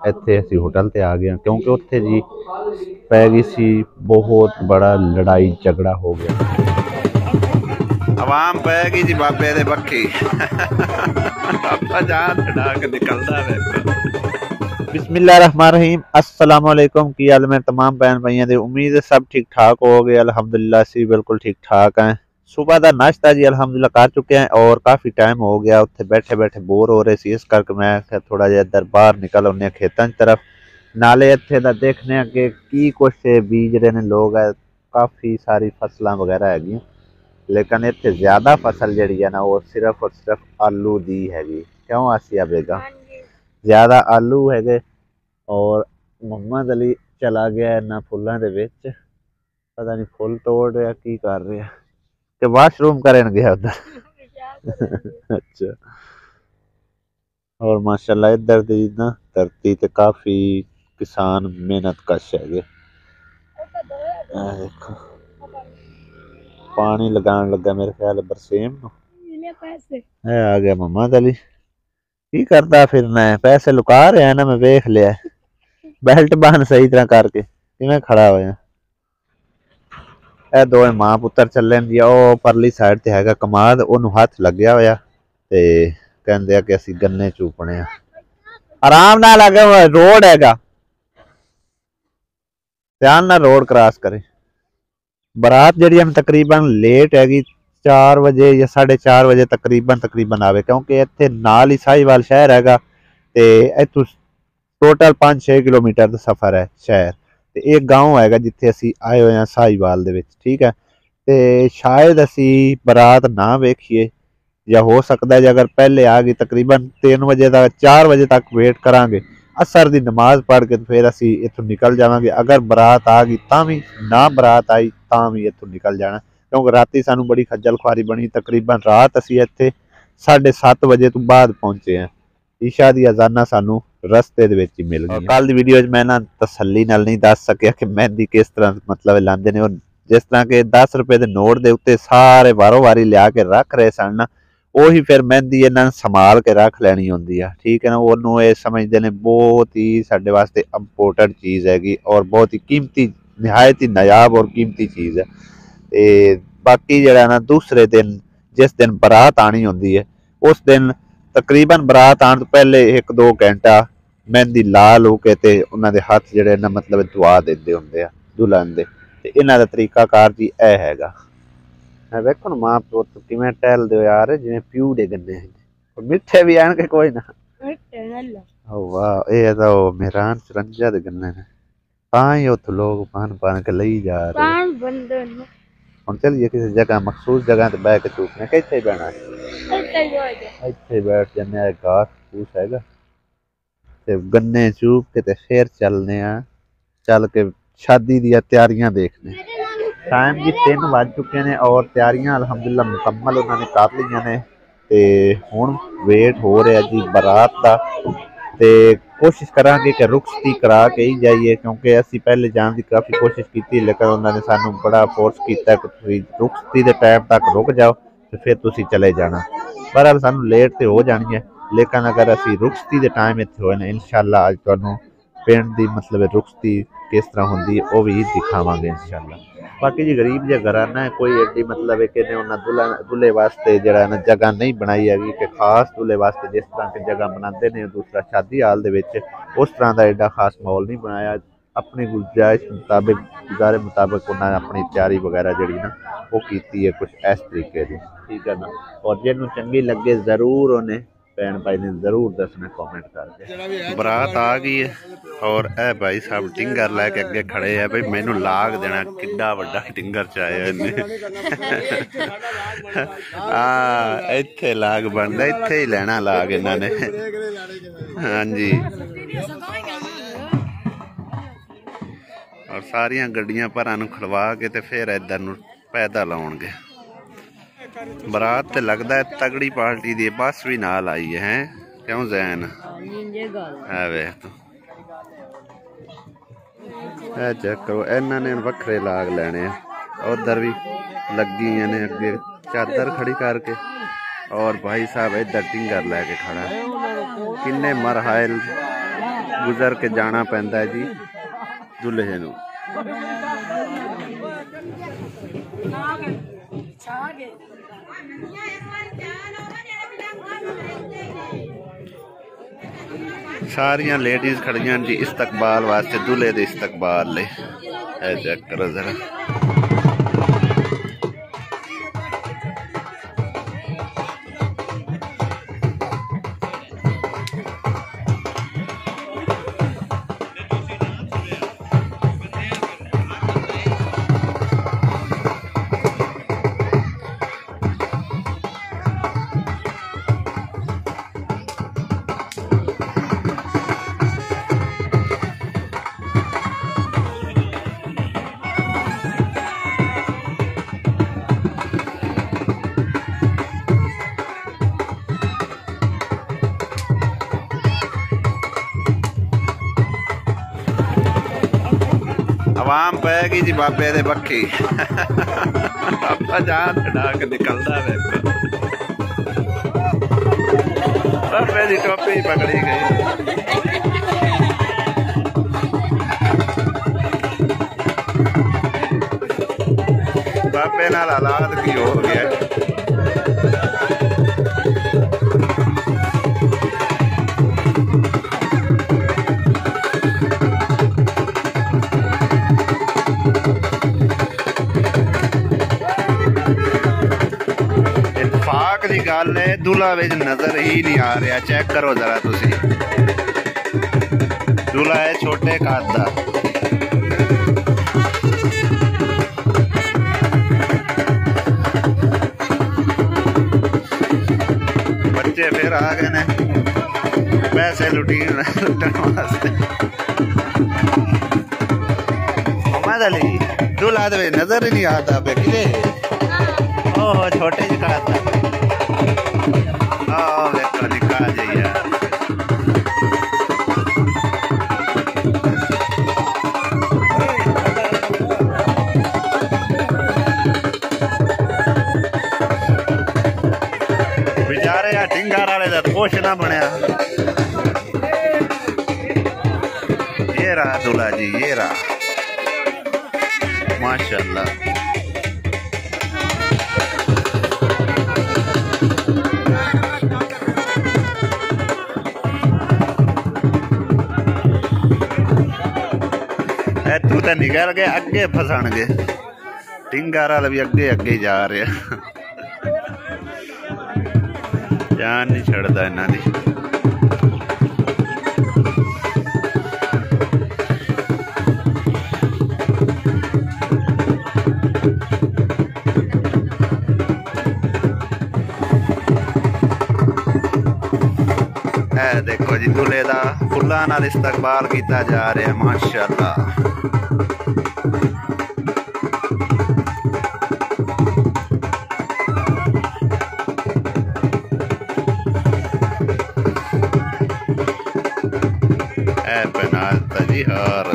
ਇੱਥੇ ਅਸੀਂ ਹੋਟਲ ਤੇ ਆ ਗਏ ਹਾਂ ਕਿਉਂਕਿ ਉੱਥੇ ਜੀ ਪੈ ਗਈ ਸੀ ਬਹੁਤ ਬੜਾ ਲੜਾਈ ਝਗੜਾ ਹੋ ਗਿਆ। ਆਵਾਮ ਪੈ ਗਈ जी बाबे दे बक्खी जान छड़ा के निकलदा वे। बिस्मिल्लाहिर्रहमानिर्रहीम अस्सलाम वालेकुम की हाल में तमाम बहन भाइयों दे उम्मीद है सब ठीक ठाक हो गए। अल्हम्दुलिल्लाह सी बिल्कुल ठीक ठाक हैं। सुबह का नाश्ता जी अल्हम्दुलिल्लाह कर चुके हैं और काफ़ी टाइम हो गया उत्थे बैठे बैठे बोर हो रहे सी, इस करके मैं थोड़ा जिहा इधर बाहर निकल आने खेतों की तरफ, नाले इत्थे दा देखने कि की कुछ बीज रहे ने लोग है। काफ़ी सारी फसलां वगैरह हैगी लेकिन इत्थे ज़्यादा फसल जिहड़ी है ना वो सिर्फ और सिर्फ आलू दी हैगी। क्यों आसिया बेगम ज़्यादा आलू है और मोहम्मद अली चला गया इन्हां फुल्लां दे विच, पता नहीं फुल तोड़ रहा की कर रहा कि वाशरूम करन गया उधर अच्छा। और माशाल्लाह इधर दी ना धरती ते काफ़ी किसान मेहनत कश है। देखो पानी लगान लगा मेरे ख्याल बरसेम है आ गया मोहम्मद अली। की करता फिरना है, पैसे लुका रहा है ना, मैं देख लिया। बेल्ट बन सही तरह करके किवें खड़ा होया। ਇਹ ਦੋਵੇਂ ਮਾਂ ਪੁੱਤਰ ਚੱਲੇ ਨੇ। ਉਹ ਪਰਲੀ ਸਾਈਡ ਤੇ ਹੈਗਾ ਕਮਾਦ, ਉਹਨੂੰ ਹੱਥ ਲੱਗਿਆ ਹੋਇਆ ਤੇ ਕਹਿੰਦੇ ਆ ਕਿ ਅਸੀਂ ਗੰਨੇ ਚੂਪਣੇ ਆ। ਆਰਾਮ ਨਾਲ ਲੱਗੇ ਹੋਇਆ ਰੋਡ ਹੈਗਾ, ਧਿਆਨ ਨਾਲ ਰੋਡ ਕ੍ਰਾਸ ਕਰੇ। बारात जी तकरीबन लेट हैगी 4 बजे या 4:30 बजे तकरीबन आवे क्योंकि इत्थे नाल ही साहिवाल शहर हैगा ते इत्थों टोटल 5-6 किलोमीटर का सफ़र है शहर ते एक गाँव हैगा जिथे असी आए हुए हैं साहिवाल दे विच, ठीक है। ते शायद असी बारात ना वेखिए या हो सकता है अगर पहले आ गई तकरीबन 3 बजे तक 4 बजे तक वेट करांगे, असर की नमाज पढ़ के फिर असी इत्थों निकल जावांगे। अगर बरात आ गई तां भी ना बरात आई तां भी इत्थों निकल जाना क्योंकि राती सानू बड़ी खज्जल खुआरी बनी। तकरीबन रात असी इत्थे 7:30 बजे तो बाद पहुंचे हैं। ईशा दी अजाना सानू रस्ते दे विच ही मिल गई। कल दी वीडियो मैं ना तसल्ली नाल नहीं दस सकिया कि मेहंदी किस तरह मतलब लांदे ने। जिस तरह के 10 रुपए के नोट के उत्ते सारे वारों वारी लिया के रख रहे सन ना, ਉਹੀ ਫਿਰ ਮਹਿੰਦੀ ਇਹਨਾਂ ਨੇ ਸੰਭਾਲ ਕੇ ਰੱਖ ਲੈਣੀ ਹੁੰਦੀ ਆ, ਠੀਕ ਹੈ ਨਾ। ਉਹਨੂੰ ਇਹ ਸਮਝਦੇ ਨੇ ਬਹੁਤ ਹੀ ਸਾਡੇ ਵਾਸਤੇ ਇੰਪੋਰਟੈਂਟ ਚੀਜ਼ ਹੈਗੀ ਔਰ ਬਹੁਤ ਹੀ ਕੀਮਤੀ, ਨਿਹਾਇਤ ਹੀ ਨਾਯਾਬ ਔਰ ਕੀਮਤੀ ਚੀਜ਼ ਹੈ। ਤੇ ਬਾਕੀ ਜਿਹੜਾ ਨਾ ਦੂਸਰੇ ਦਿਨ ਜਿਸ ਦਿਨ ਬਰਾਤ ਆਣੀ ਹੁੰਦੀ ਹੈ ਉਸ ਦਿਨ ਤਕਰੀਬਨ ਬਰਾਤ ਆਉਣ ਤੋਂ ਪਹਿਲੇ 1-2 ਘੰਟਾ ਮਹਿੰਦੀ ਲਾ ਲੂ ਕੇ ਤੇ ਉਹਨਾਂ ਦੇ ਹੱਥ ਜਿਹੜੇ ਨਾ ਮਤਲਬ ਦੁਆ ਦਿੰਦੇ ਹੁੰਦੇ ਆ ਦੁਲਹਨ ਦੇ। ਤੇ ਇਹਨਾਂ ਦਾ ਤਰੀਕਾਕਾਰ ਜੀ ਇਹ ਹੈਗਾ। वेखो ना मां पुत किवें टहलदे हो यार जिवें प्यू दे गन्ने मिठे भी आन के कोई ना। ओ वाह ये तो मेहरान 54 दे गन्ने ने तां ही उत्थे लोग पान के लई जा रहे हैं। हुण चलिए किसी जगह मखसूस जगह ते बैठ के चूपने कित्थे बैठना है, इत्थे बैठ जन्ने आ। घास फूस हैगा ते गन्ने चूप के ते फिर चलने आ, चल के शादी दी तैयारियां देखने। टाइम जी 3 बज चुके हैं और तैयारियां अल्हम्दुलिल्लाह मुकम्मल उन्होंने कर लिया ने ते हुण वेट हो रहा जी बारात का। ते कोशिश करांगे कि रुखसती करा के ही जाइए क्योंकि असी पहले जाने की काफ़ी कोशिश की लेकिन उन्होंने सानू बड़ा फोर्स किया कि तुसीं रुखसती के टाइम तक रुक जाओ तो फिर तुसीं चले जाना। बहरहाल सानू लेट तो हो जानी है लेकिन अगर असी रुखसती के टाइम इत्थे होए ना इंशाअल्लाह अज तुहानू पिंड की मतलब रुखसती किस तरह होंदी है वो भी दिखावांगे इंशाअल्लाह। बाकी जी गरीब जो घराना है कोई एडी मतलब कि उन्हें दूल्हे वास्ते जरा ना जगह नहीं बनाई हैगी कि खास दूल्हे वास्ते जिस तरह की जगह बनाते हैं दूसरा शादी हाल दे विच उस तरह का एडा खास माहौल नहीं बनाया। अपनी गुंजाइश मुताबिक गुजारे मुताबिक उन्होंने अपनी तैयारी वगैरह जी ना वो की है कुछ इस तरीके की, ठीक है ना। और जिन्होंने चंगी लगे जरूर उन्हें भैन भाई ने जरूर दसना कॉमेंट करके। बरात आ गई है और ए भाई साहब टिंगर लैके अगे खड़े है भाई मैनू लाग देना किड्डा वड्डा टिंगर चाया इत्थे लाग बनदा इत्थे ही लेना लाग इन्होंने। हाँ जी और सारिया गड्डियां भरा नू खड़वा के ते फिर इधर नू पैदल आउणगे। बरात ते लगदा है तगड़ी पार्टी दी बस भी नाल आई है क्यों जैन है वे तो चेक करो इन्होंने वखरे लाग लेने उधर भी लगी ने अगे चादर खड़ी करके और भाई साहब इधर टिंगर लैके खड़ा किन्ने मरहाइल गुजर के जाना पैंदा है जी दुल्हे नूं। सारियां लेडीज खड़ियां जी इस्तकबाल वास्ते, दूल्हे दे इस्तकबाल ले। चेक करो जरा, आवाम पैगी जी बाबे दे बक्खी। बाबा जान छड़ा के निकलदा वे, बाबे दी टोपी पकड़ी गई। बाबे नाल हालात की हो गया। की गल है, दूल्हा विच नजर ही नहीं आ रहा। चेक करो जरा तुसी, दूल्हा है छोटे कद दा। बच्चे फिर आ गए ने पैसे लुटन वास्ते। मोहम्मद अली दूल्हा दे नजर ही नहीं आता पे किले। ओह छोटे जी कद दा बेचारे ढिंगार वाले का कुछ ना बनया। ये रहा दूल्हा जी, ये रहा माशाल्लाह। तू तो निकल गए, अगे फसन गए। टिंगार वाले भी अगे अगे जा रहे, जान नहीं छड़ता इन्हां दी। देखो जी दूल्हे दा फुल्लां नाल इस्तकबाल किया जा रहा है माशाल्लाह। बनाता जी हार।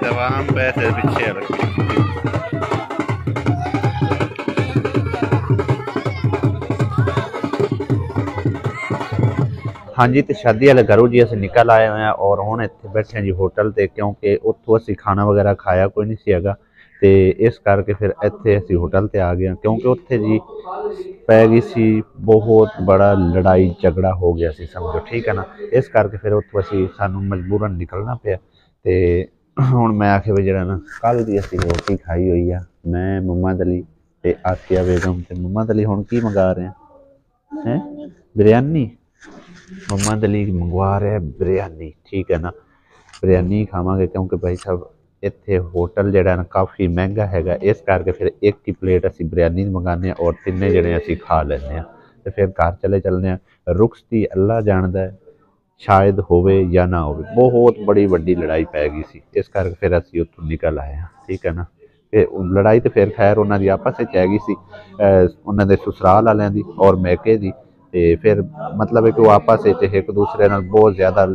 तमाम पैसे पीछे रखे। हाँ जी, तो शादी वाले घरों जी असं निकल आए हुए हैं और हुण इत्थे बैठे जी होटल ते, क्योंकि उत्थों असीं खाना वगैरह खाया कोई नहीं सी हैगा, ते इस करके फिर इत्थे असीं होटल ते आ गए, क्योंकि उत्थे जी पै गई सी बहुत बड़ा लड़ाई झगड़ा हो गया सी समझो, ठीक है ना। इस करके फिर उत्थों असीं सानू मजबूरन निकलना पिया। ते हुण मैं आखे भी जिहड़ा ना कल दी असीं रोटी खाई हुई आ, मैं मुहम्मद अली ते आसिया बेगम ते मुहम्मद अली हुण की मंगा रहे हैं बिरयानी। मुहम्मद अली मंगवा रहे हैं बिरयानी, ठीक है ना। बिरयानी खावांगे क्योंकि भाई साहब इत्थे होटल जिहड़ा ना काफ़ी महंगा हैगा, इस करके फिर एक ही प्लेट असीं बिरयानी मंगाने और तिन्ने जने असीं खा लैंदे आं ते फिर घर चले चलने। रुक्स दी अल्लाह जानदा है ਸ਼ਾਇਦ ਹੋਵੇ ਜਾਂ ਨਾ ਹੋਵੇ। ਬਹੁਤ ਬੜੀ ਵੱਡੀ ਲੜਾਈ ਪੈ ਗਈ ਸੀ, ਇਸ ਕਰਕੇ ਫਿਰ ਅਸੀਂ ਉੱਥੋਂ ਨਿਕਲ ਆਏ ਹਾਂ, ਠੀਕ ਹੈ ਨਾ। ਤੇ ਲੜਾਈ ਤਾਂ ਫਿਰ ਖੈਰ ਉਹਨਾਂ ਦੀ ਆਪਸ ਵਿੱਚ ਹੈਗੀ ਸੀ, ਉਹਨਾਂ ਦੇ ਸਸੁਰਾਲ ਵਾਲਿਆਂ ਦੀ ਔਰ ਮੈਕੇ ਦੀ। ਤੇ ਫਿਰ ਮਤਲਬ ਹੈ ਕਿ ਉਹ ਆਪਸ ਵਿੱਚ ਇੱਕ ਦੂਸਰੇ ਨਾਲ ਬਹੁਤ ਜ਼ਿਆਦਾ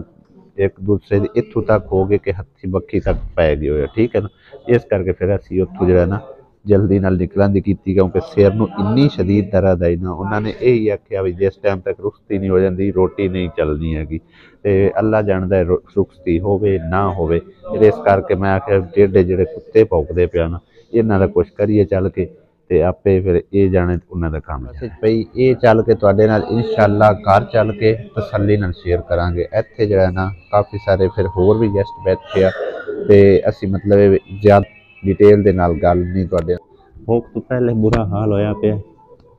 ਇੱਕ ਦੂਸਰੇ ਦੇ ਇੱਥੋਂ ਤੱਕ ਹੋ ਗਏ ਕਿ ਹੱਥੀ ਬੱਖੀ ਤੱਕ ਪੈ ਗਏ ਹੋਏ, ਠੀਕ ਹੈ ਨਾ। ਇਸ ਕਰਕੇ ਫਿਰ ਅਸੀਂ ਉੱਥੋਂ ਜਿਹੜਾ ਨਾ ਜਲਦੀ ਨਾਲ ਨਿਕਲਣ ਦੀ ਕੀਤੀ, ਕਿਉਂਕਿ ਸਿਰ ਨੂੰ ਇੰਨੀ ਸ਼ਦੀਦ ਦਰਦ ਆਈ ਨਾ। ਉਹਨਾਂ ਨੇ ਇਹੀ ਆਖਿਆ ਵੀ ਜਿਸ ਟਾਈਮ ਤੱਕ ਰੁਖਤੀ ਨਹੀਂ ਹੋ ਜਾਂਦੀ ਰੋਟੀ ਨਹੀਂ ਚੱਲਣੀ ਹੈਗੀ। ਤੇ ਅੱਲਾ ਜਾਣਦਾ ਰੁਖਤੀ ਹੋਵੇ ਨਾ ਹੋਵੇ। ਫਿਰ ਇਸ ਕਰਕੇ ਮੈਂ ਆਖਿਆ ਜਿਹੜੇ ਕੁੱਤੇ ਭੌਂਕਦੇ ਪਿਆ ਨਾ, ਇਹਨਾਂ ਦਾ ਕੁਛ ਕਰੀਏ ਚੱਲ ਕੇ। ਤੇ ਆਪੇ ਫਿਰ ਇਹ ਜਾਣੇ ਉਹਨਾਂ ਦਾ ਕੰਮ ਪਈ। ਇਹ ਚੱਲ ਕੇ ਤੁਹਾਡੇ ਨਾਲ ਇਨਸ਼ਾਅੱਲਾ ਘਰ ਚੱਲ ਕੇ ਤਸੱਲੀ ਨਾਲ ਸ਼ੇਅਰ ਕਰਾਂਗੇ। ਇੱਥੇ ਜਿਹੜਾ ਨਾ ਕਾਫੀ ਸਾਰੇ ਫਿਰ ਹੋਰ ਵੀ ਗੈਸਟ ਬੈਠੇ ਆ, ਤੇ ਅਸੀਂ ਮਤਲਬ ਜ਼ਿਆਦਾ डिटेल ਦੇ ਨਾਲ ਗੱਲ ਨਹੀਂ ਤੁਹਾਡੇ। ਭੁੱਖ ਤੋਂ ਪਹਿਲੇ ਬੁਰਾ ਹਾਲ ਹੋਇਆ ਪਿਆ।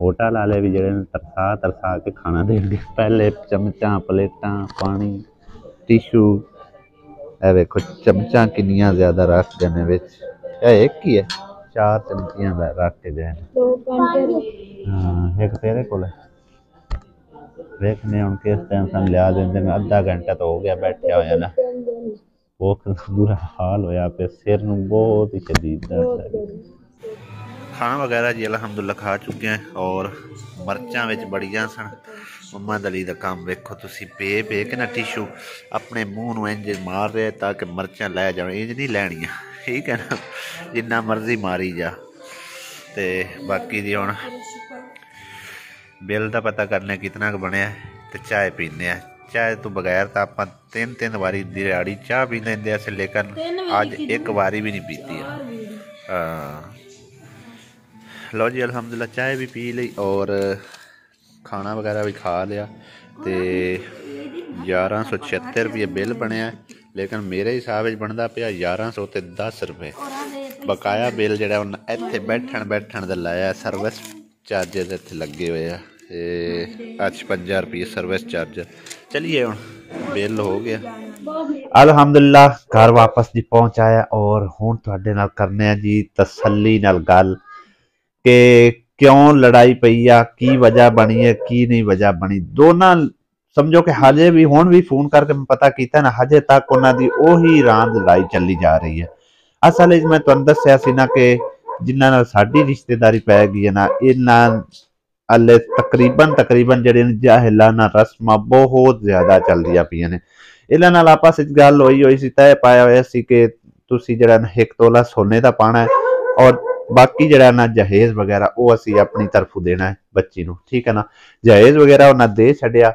ਹੋਟਲ ਵਾਲੇ ਵੀ ਜਿਹੜੇ ਨੇ ਤਰਸਾ ਤਰਸਾ ਕੇ ਖਾਣਾ ਦੇਣਗੇ। ਪਹਿਲੇ ਚਮਚਾਂ, ਪਲੇਟਾਂ, ਪਾਣੀ, ਟਿਸ਼ੂ, ਇਹ ਵੇਖੋ ਚਮਚਾਂ ਕਿੰਨੀਆਂ ਜ਼ਿਆਦਾ ਰੱਖਦੇ ਨੇ ਵਿੱਚ। ਇਹ ਇੱਕ ਹੀ ਹੈ, 4 ਚਮਚੀਆਂ ਦਾ ਰੱਖ ਕੇ ਗਏ ਨੇ। ਹਾਂ, ਇੱਕ ਤੇਰੇ ਕੋਲ ਹੈ। ਵੇਖਨੇ ਹੁਣ ਕਿਸ ਟਾਈਮ ਸਾਨੂੰ ਲਿਆ ਦਿੰਦੇ ਨੇ। ਅੱਧਾ ਘੰਟਾ ਤਾਂ ਹੋ ਗਿਆ ਬੈਠਿਆ ਹੋਇਆ ਨਾ। भूख बुरा हाल होया पे, सिर में बहुत ही शदीद दर्द है। खाना वगैरह जी अलहमदुलिल्लाह खा चुके हैं, और मर्चां विच बड़ियां सन। मम्मा दली का काम वेखो तुसी, पे पे के ना टिशू अपने मूँह नूं इंज मार रहे ताकि मर्चां लै जान। इंज नहीं लैनियां, ठीक है ना, जिन्ना मर्जी मारी जा। ते बाकी जी हुण बिल का पता करने कितना बनया, ते चाय पीने। चाय तो बगैर तो आप 3-3 बारी दिहाड़ी चाह पी लेंगे ऐसे, लेकिन आज एक बारी भी नहीं पीती है। लो जी अल्हम्दुलिल्लाह चाय भी पी ली और खाना वगैरह भी खा लिया। तो 1176 रुपये बिल बनया, लेकिन मेरे हिसाब से बनता पाया 1110 रुपये। बकाया बिल जो इतने बैठन का लाया, सर्विस चार्जिज इतने लगे हुए हैं। 56 रुपये सर्विस चार्ज। चलिए हुण बिल हो गया अल्हम्दुलिल्लाह। घर वापस जी पहुँचाया, और हुण तुहाडे नाल करने आ जी तसल्ली नाल गल कि क्यों लड़ाई पई आ, की वजह बनी है, की नहीं वजह बनी। दोनों समझो कि हजे भी हुण भी फोन करके मैं पता किया ना, हजे तक उन्हां दी ओही रांद लड़ाई चली जा रही है। असल में मैं तुहानूं दस्सिया सी ना कि जिन्हां नाल साडी रिश्तेदारी पै गई है ना, इन्हां हले तकरीबन ਜਿਹੜੇ ਜਾਹਿਲਾਨਾ ਰਸਮਾਂ ਬਹੁਤ ਜ਼ਿਆਦਾ ਚੱਲਦੀਆਂ ਪਈਆਂ ਨੇ। ਇਹਨਾਂ ਨਾਲ ਆਪਸ ਵਿੱਚ ਗੱਲ ਹੋਈ ਸੀ, ਤੈਅ ਪਾਇਆ ਹੋਇਆ ਸੀ ਕਿ ਤੁਸੀਂ ਜਿਹੜਾ 1 ਤੋਲਾ ਸੋਨੇ ਦਾ ਪਾਣਾ ਹੈ, ਔਰ ਬਾਕੀ ਜਿਹੜਾ ਨਾ ਜਹੇਜ਼ ਵਗੈਰਾ ਉਹ ਅਸੀਂ ਆਪਣੀ ਤਰਫੋਂ ਦੇਣਾ ਹੈ ਬੱਚੀ ਨੂੰ, ਠੀਕ ਹੈ ਨਾ। ਜਹੇਜ਼ ਵਗੈਰਾ ਉਹਨਾਂ ਦੇ ਛੱਡਿਆ।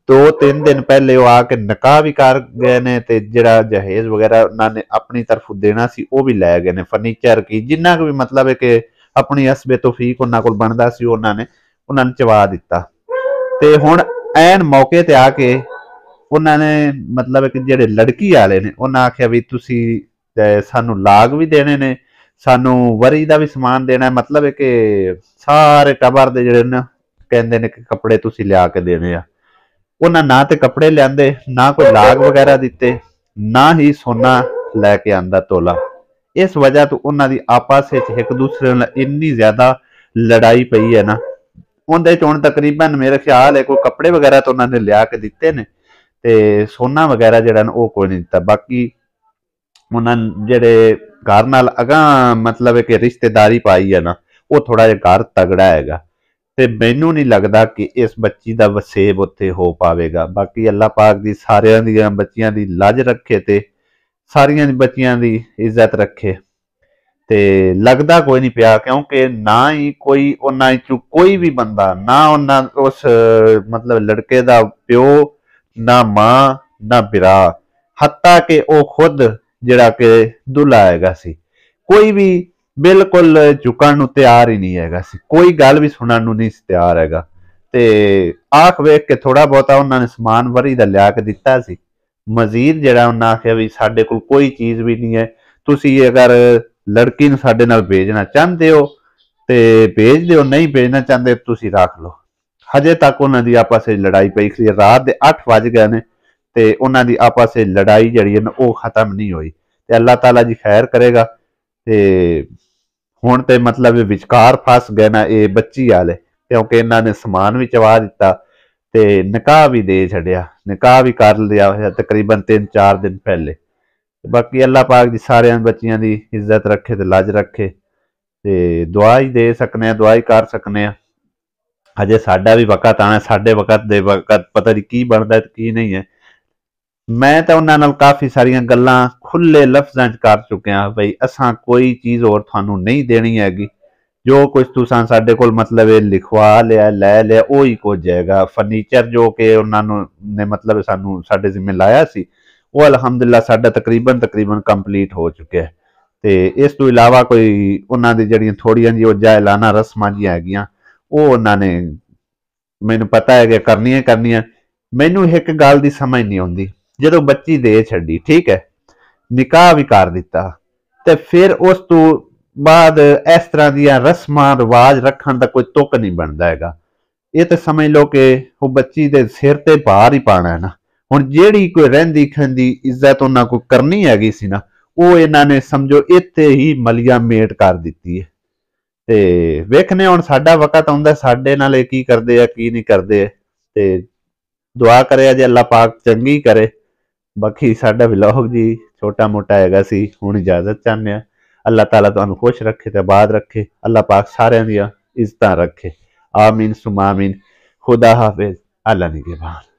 2-3 ਦਿਨ ਪਹਿਲੇ ਉਹ ਆ ਕੇ ਨਿਕਾਹ ਵੀ ਕਰ ਗਏ ਨੇ, ਤੇ ਜਿਹੜਾ ਜਹੇਜ਼ ਵਗੈਰਾ ਉਹਨਾਂ ਨੇ ਆਪਣੀ ਤਰਫੋਂ ਦੇਣਾ ਸੀ ਉਹ ਵੀ ਲੈ ਗਏ ਨੇ। ਫਰਨੀਚਰ ਕੀ ਜਿੰਨਾ ਕੁ ਵੀ ਮਤਲਬ ਹੈ ਕਿ ਆਪਣੀ ਹਸਬੇ ਤੌਫੀਕ ਉਹਨਾਂ ਕੋਲ ਬਣਦਾ ਸੀ ਉਹਨਾਂ ਨੇ ਚਵਾ ਦਿੱਤਾ। ਤੇ ਹੁਣ ਐਨ ਮੌਕੇ ਤੇ ਆ ਕੇ ਉਹਨਾਂ ਨੇ ਮਤਲਬ ਕਿ ਜਿਹੜੇ ਲੜਕੀ ਵਾਲੇ ਨੇ ਉਹਨਾਂ ਆਖਿਆ ਵੀ ਤੁਸੀਂ ਸਾਨੂੰ ਲਾਗ ਵੀ ਦੇਣੇ ਨੇ, ਸਾਨੂੰ ਵਰੀ ਦਾ ਵੀ ਸਮਾਨ ਦੇਣਾ। ਮਤਲਬ ਹੈ ਕਿ ਸਾਰੇ ਟੱਬਰ ਦੇ ਜਿਹੜੇ ਨਾ ਕਹਿੰਦੇ ਨੇ ਕਿ ਕੱਪੜੇ ਤੁਸੀਂ ਲਿਆ ਕੇ ਦੇਣੇ ਆ। ਉਹਨਾਂ ਨਾ ਤੇ ਕੱਪੜੇ ਲਿਆਂਦੇ, ਨਾ ਕੋਈ ਲਾਗ ਵਗੈਰਾ ਦਿੱਤੇ, ਨਾ ਹੀ ਸੋਨਾ ਲੈ ਕੇ ਆਂਦਾ ਤੋਲਾ। ਇਸ ਵਜ੍ਹਾ ਤੋਂ ਉਹਨਾਂ ਦੀ ਆਪਸ ਵਿੱਚ ਇੱਕ ਦੂਸਰੇ ਨਾਲ ਇੰਨੀ ਜ਼ਿਆਦਾ ਲੜਾਈ ਪਈ ਹੈ ਨਾ। ਉਹਦੇ ਚ ਹੁਣ ਤਕਰੀਬਨ ਮੇਰੇ ਖਿਆਲ ਹੈ ਕੋਈ ਕੱਪੜੇ ਵਗੈਰਾ ਤਾਂ ਉਹਨਾਂ ਨੇ ਲਿਆ ਕੇ ਦਿੱਤੇ ਨੇ, ਤੇ ਸੋਨਾ ਵਗੈਰਾ ਜਿਹੜਾ ਨਾ ਉਹ ਕੋਈ ਨਹੀਂ ਦਿੱਤਾ। ਬਾਕੀ ਉਹਨਾਂ ਜਿਹੜੇ ਘਰ ਨਾਲ ਅਗਾਂਹ ਮਤਲਬ ਹੈ ਕਿ ਰਿਸ਼ਤੇਦਾਰੀ ਪਾਈ ਹੈ ਨਾ, ਉਹ ਥੋੜਾ ਜਿਹਾ ਘਰ ਤਗੜਾ ਹੈਗਾ, ਤੇ ਮੈਨੂੰ ਨਹੀਂ ਲੱਗਦਾ ਕਿ ਇਸ ਬੱਚੀ ਦਾ ਵਸੇਬ ਉੱਥੇ ਹੋ ਪਾਵੇਗਾ। ਬਾਕੀ ਅੱਲਾਹ ਪਾਕ ਦੀ ਸਾਰਿਆਂ ਦੀਆਂ ਬੱਚੀਆਂ ਦੀ ਲੱਜ ਰੱਖੇ, ਤੇ ਸਾਰੀਆਂ ਬੱਚੀਆਂ ਦੀ ਇੱਜ਼ਤ ਰੱਖੇ। ਤੇ ਲੱਗਦਾ ਕੋਈ ਨਹੀਂ ਪਿਆ, ਕਿਉਂਕਿ ਨਾ ਹੀ ਕੋਈ ਉਹਨਾਂ ਚੋਂ ਕੋਈ ਵੀ ਬੰਦਾ, ਨਾ ਉਹਨਾਂ ਉਸ ਮਤਲਬ ਲੜਕੇ ਦਾ ਪਿਓ, ਨਾ ਮਾਂ, ਨਾ ਭਰਾ, ਹੱਤਾ ਕਿ ਉਹ ਖੁਦ ਜਿਹੜਾ ਕਿ ਦੁल्हा ਹੈਗਾ ਸੀ, ਕੋਈ ਵੀ ਬਿਲਕੁਲ ਝੁਕਣ ਨੂੰ ਤਿਆਰ ਹੀ ਨਹੀਂ ਹੈਗਾ ਸੀ। ਕੋਈ ਗੱਲ ਵੀ ਸੁਣਨ ਨੂੰ ਨਹੀਂ ਤਿਆਰ ਹੈਗਾ। ਤੇ ਆਖ ਵੇਖ ਕੇ ਥੋੜਾ ਬਹੁਤਾ ਉਹਨਾਂ ਨੇ ਸਮਾਨ ਵਰੀ ਦਾ ਲਿਆ ਕੇ ਦਿੱਤਾ ਸੀ। ਮਜ਼ੀਦ ਜਿਹੜਾ ਉਹਨਾਂ ਆਖਿਆ ਵੀ ਸਾਡੇ ਕੋਲ ਕੋਈ ਚੀਜ਼ ਵੀ ਨਹੀਂ ਹੈ, ਤੁਸੀਂ ਅਗਰ ਲੜਕੀ ਨੂੰ ਸਾਡੇ ਨਾਲ ਭੇਜਣਾ ਚਾਹੁੰਦੇ ਹੋ ਤੇ ਭੇਜ ਦਿਓ, ਨਹੀਂ ਭੇਜਣਾ ਚਾਹੁੰਦੇ ਤੁਸੀਂ ਰੱਖ ਲਓ। ਹਜੇ ਤੱਕ ਉਹਨਾਂ ਦੀ ਆਪਸ ਵਿੱਚ ਲੜਾਈ ਪਈ ਸੀ। ਰਾਤ ਦੇ 8 ਵੱਜ ਗਏ ਨੇ, ਤੇ ਉਹਨਾਂ ਦੀ ਆਪਸ ਵਿੱਚ ਲੜਾਈ ਜਿਹੜੀ ਹੈ ਨਾ ਉਹ ਖਤਮ ਨਹੀਂ ਹੋਈ। ਤੇ ਅੱਲਾਹ ਤਾਲਾ ਜੀ ਖੈਰ ਕਰੇਗਾ। ਤੇ ਹੁਣ ਤੇ ਮਤਲਬ ਵਿਚਕਾਰ ਫਸ ਗਏ ਨਾ ਇਹ ਬੱਚੀ ਵਾਲੇ, ਕਿਉਂਕਿ ਇਹਨਾਂ ਨੇ ਸਮਾਨ ਵੀ ਚਵਾ ਦਿੱਤਾ, ਤੇ ਨਿਕਾਹ ਵੀ ਦੇ ਛੱਡਿਆ, ਨਿਕਾਹ ਵੀ ਕਰ ਲਿਆ ਹੋਇਆ ਤਕਰੀਬਨ 3-4 ਦਿਨ ਪਹਿਲੇ। ਬਾਕੀ ਅੱਲਾਹ पाक ਦੀ ਸਾਰਿਆਂ ਬੱਚਿਆਂ ਦੀ ਇੱਜ਼ਤ ਰੱਖੇ ਤੇ ਲੱਜ ਰੱਖੇ, ਤੇ ਦੁਆ ਹੀ ਦੇ ਸਕਨੇ ਆ, ਦੁਆ ही कर सकने ਆ। ਅਜੇ ਸਾਡਾ ਵੀ ਵਕਤ ਆਣਾ, ਸਾਡੇ ਵਕਤ ਦੇ ਵਕਤ ਪਤਾ ਨਹੀਂ ਕੀ ਬਣਦਾ ਤੇ ਕੀ ਨਹੀਂ ਹੈ। ਮੈਂ ਤਾਂ ਉਹਨਾਂ ਨਾਲ ਕਾਫੀ ਸਾਰੀਆਂ ਗੱਲਾਂ ਖੁੱਲੇ ਲਫ਼ਜ਼ਾਂ 'ਚ ਕਰ ਚੁੱਕਿਆ ਬਈ ਅਸਾਂ ਕੋਈ ਚੀਜ਼ ਹੋਰ ਤੁਹਾਨੂੰ ਨਹੀਂ ਦੇਣੀ ਹੈਗੀ, ਜੋ ਕੁਝ ਤੁਸੀਂ ਸਾਡੇ ਕੋਲ ਮਤਲਬ ਇਹ ਲਿਖਵਾ ਲਿਆ ਲੈ ਲਿਆ ਉਹੀ ਕੁਝ ਹੈਗਾ। ਫਰਨੀਚਰ ਜੋ ਕਿ ਉਹਨਾਂ ਨੂੰ ਨੇ ਮਤਲਬ ਸਾਨੂੰ ਸਾਡੇ ਜ਼ਿੰਮੇ ਲਾਇਆ ਸੀ ਉਹ ਅਲਹਮਦੁਲਿਲਾ ਸਾਡਾ ਤਕਰੀਬਨ ਕੰਪਲੀਟ ਹੋ ਚੁੱਕਿਆ ਹੈ। ਤੇ ਇਸ ਤੋਂ ਇਲਾਵਾ ਕੋਈ ਉਹਨਾਂ ਦੀ ਜਿਹੜੀਆਂ ਥੋੜੀਆਂ ਜਿਹੀ ਉਹ ਜਾਇਲਾਨਾ ਰਸਮਾਂ ਜਿਹੀਆਂ ਹੈਗੀਆਂ ਉਹ ਉਹਨਾਂ ਨੇ ਮੈਨੂੰ ਪਤਾ ਹੈ ਕਿ ਕਰਨੀਆਂ। ਮੈਨੂੰ ਇੱਕ ਗੱਲ ਦੀ ਸਮਝ ਨਹੀਂ ਆਉਂਦੀ, ਜਦੋਂ ਬੱਚੀ ਦੇ ਛੱਡੀ ਠੀਕ ਹੈ, ਨਿਕਾਹ ਵੀ ਕਰ ਦਿੱਤਾ ਤੇ ਫਿਰ ਉਸ ਤੋਂ ਬਾਅਦ ਇਸ ਤਰ੍ਹਾਂ ਦੀਆਂ ਰਸਮਾਂ ਰਿਵਾਜ ਰੱਖਣ ਦਾ ਕੋਈ ਤੁਕ ਨਹੀਂ ਬਣਦਾ ਹੈਗਾ। ਇਹ ਤਾਂ ਸਮਝ ਲਓ ਕਿ ਉਹ ਬੱਚੀ ਦੇ ਸਿਰ ਤੇ ਭਾਰ ਹੀ ਪਾਣਾ ਹੈ ਨਾ। ਹੁਣ ਜਿਹੜੀ ਕੋਈ ਰਹਿੰਦੀ ਖੰਦੀ ਇੱਜ਼ਤ ਉਹਨਾਂ ਕੋਲ ਕਰਨੀ ਹੈਗੀ ਸੀ ਨਾ, ਉਹ ਇਹਨਾਂ ਨੇ ਸਮਝੋ ਇੱਥੇ ਹੀ ਮਲੀਆ ਮੇਟ ਕਰ ਦਿੱਤੀ ਹੈ। ਤੇ ਵੇਖਨੇ ਹੁਣ ਸਾਡਾ ਵਕਤ ਆਉਂਦਾ ਸਾਡੇ ਨਾਲ ਇਹ ਕੀ ਕਰਦੇ ਆ ਕੀ ਨਹੀਂ ਕਰਦੇ। ਤੇ ਦੁਆ ਕਰਿਆ ਜੇ ਅੱਲਾਹ ਪਾਕ ਚੰਗੀ करे। ਬਾਕੀ ਸਾਡਾ ਵਲੌਗ ਜੀ ਛੋਟਾ ਮੋਟਾ ਹੈਗਾ ਸੀ, ਹੁਣ ਇਜਾਜ਼ਤ ਚਾਹੁੰਦੇ ਆ। अल्लाह ताला तुहानू खुश रखे ते आबाद रखे, अल्लाह पाक सारियां दियां इज्जतां रखे। आमीन सुम आमीन। खुदा हाफिज। अल्लाह निगहबान।